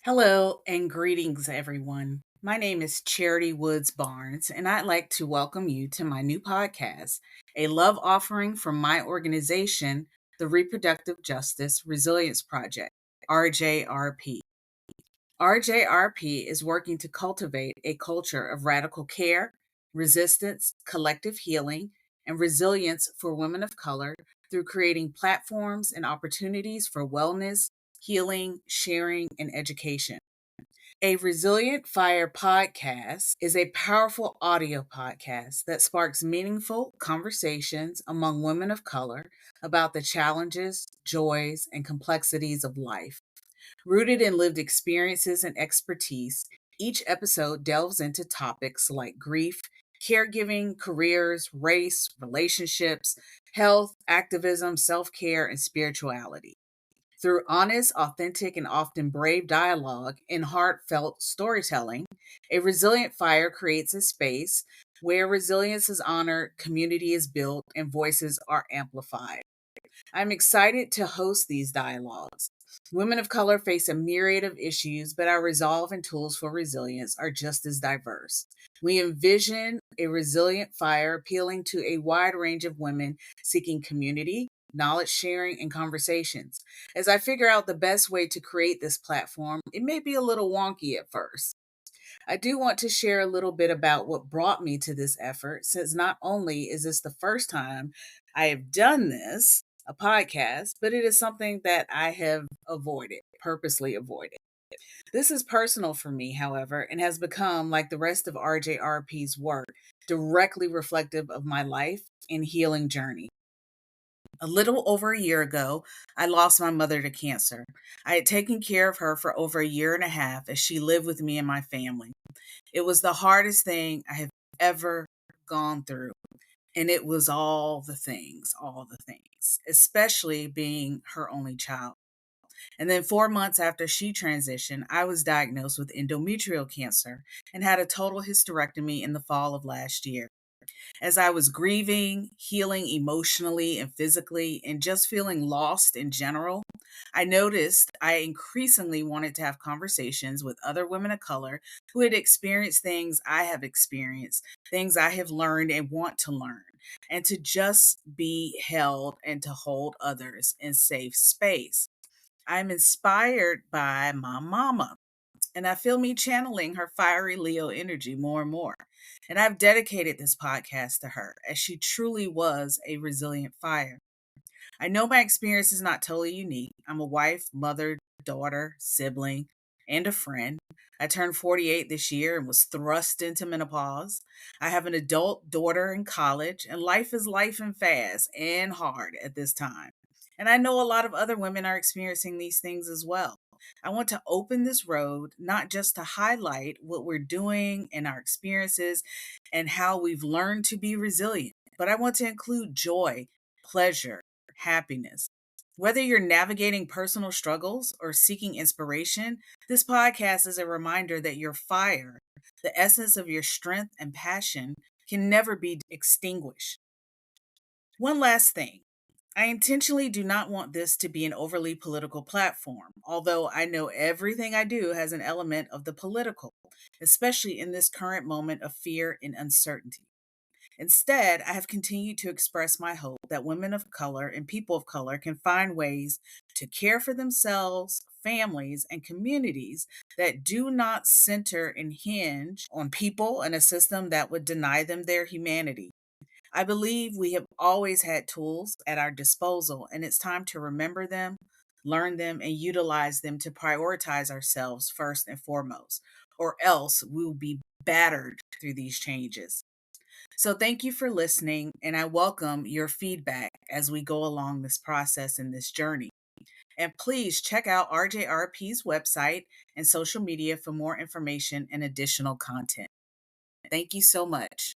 Hello and greetings, everyone. My name is Charity Woods Barnes, and I'd like to welcome you to my new podcast, a love offering from my organization, the Reproductive Justice Resilience Project, RJRP. RJRP is working to cultivate a culture of radical care, resistance, collective healing, and resilience for women of color through creating platforms and opportunities for wellness, healing, sharing, and education. A Resilient Fire podcast is a powerful audio podcast that sparks meaningful conversations among women of color about the challenges, joys, and complexities of life. Rooted in lived experiences and expertise, each episode delves into topics like grief, caregiving, careers, race, relationships, health, activism, self care, and spirituality. Through honest, authentic, and often brave dialogue and heartfelt storytelling, A Resilient Fire creates a space where resilience is honored, community is built, and voices are amplified. I'm excited to host these dialogues. Women of color face a myriad of issues, but our resolve and tools for resilience are just as diverse. We envision a resilient fire appealing to a wide range of women seeking community, knowledge sharing, and conversations. As I figure out the best way to create this platform, it may be a little wonky at first. I do want to share a little bit about what brought me to this effort, since not only is this the first time I have done this, a podcast, but it is something that I have purposely avoided. This is personal for me, however, and has become, like the rest of RJRP's work, directly reflective of my life and healing journey. A little over a year ago, I lost my mother to cancer. I had taken care of her for over a year and a half as she lived with me and my family. It was the hardest thing I have ever gone through. And it was all the things, especially being her only child. And then 4 months after she transitioned, I was diagnosed with endometrial cancer and had a total hysterectomy in the fall of last year. As I was grieving, healing emotionally and physically, and just feeling lost in general, I noticed I increasingly wanted to have conversations with other women of color who had experienced things I have experienced, things I have learned and want to learn, and to just be held and to hold others in safe space. I'm inspired by my mama, and I feel me channeling her fiery Leo energy more and more. And I've dedicated this podcast to her, as she truly was a resilient fire. I know my experience is not totally unique. I'm a wife, mother, daughter, sibling, and a friend. I turned 48 this year and was thrust into menopause. I have an adult daughter in college, and life is life and fast and hard at this time. And I know a lot of other women are experiencing these things as well. I want to open this road not just to highlight what we're doing and our experiences and how we've learned to be resilient, but I want to include joy, pleasure, happiness. Whether you're navigating personal struggles or seeking inspiration, this podcast is a reminder that your fire, the essence of your strength and passion, can never be extinguished. One last thing. I intentionally do not want this to be an overly political platform, although I know everything I do has an element of the political, especially in this current moment of fear and uncertainty. Instead, I have continued to express my hope that women of color and people of color can find ways to care for themselves, families, and communities that do not center and hinge on people and a system that would deny them their humanity. I believe we have always had tools at our disposal, and it's time to remember them, learn them, and utilize them to prioritize ourselves first and foremost, or else we will be battered through these changes. So, thank you for listening, and I welcome your feedback as we go along this process and this journey. And please check out RJRP's website and social media for more information and additional content. Thank you so much.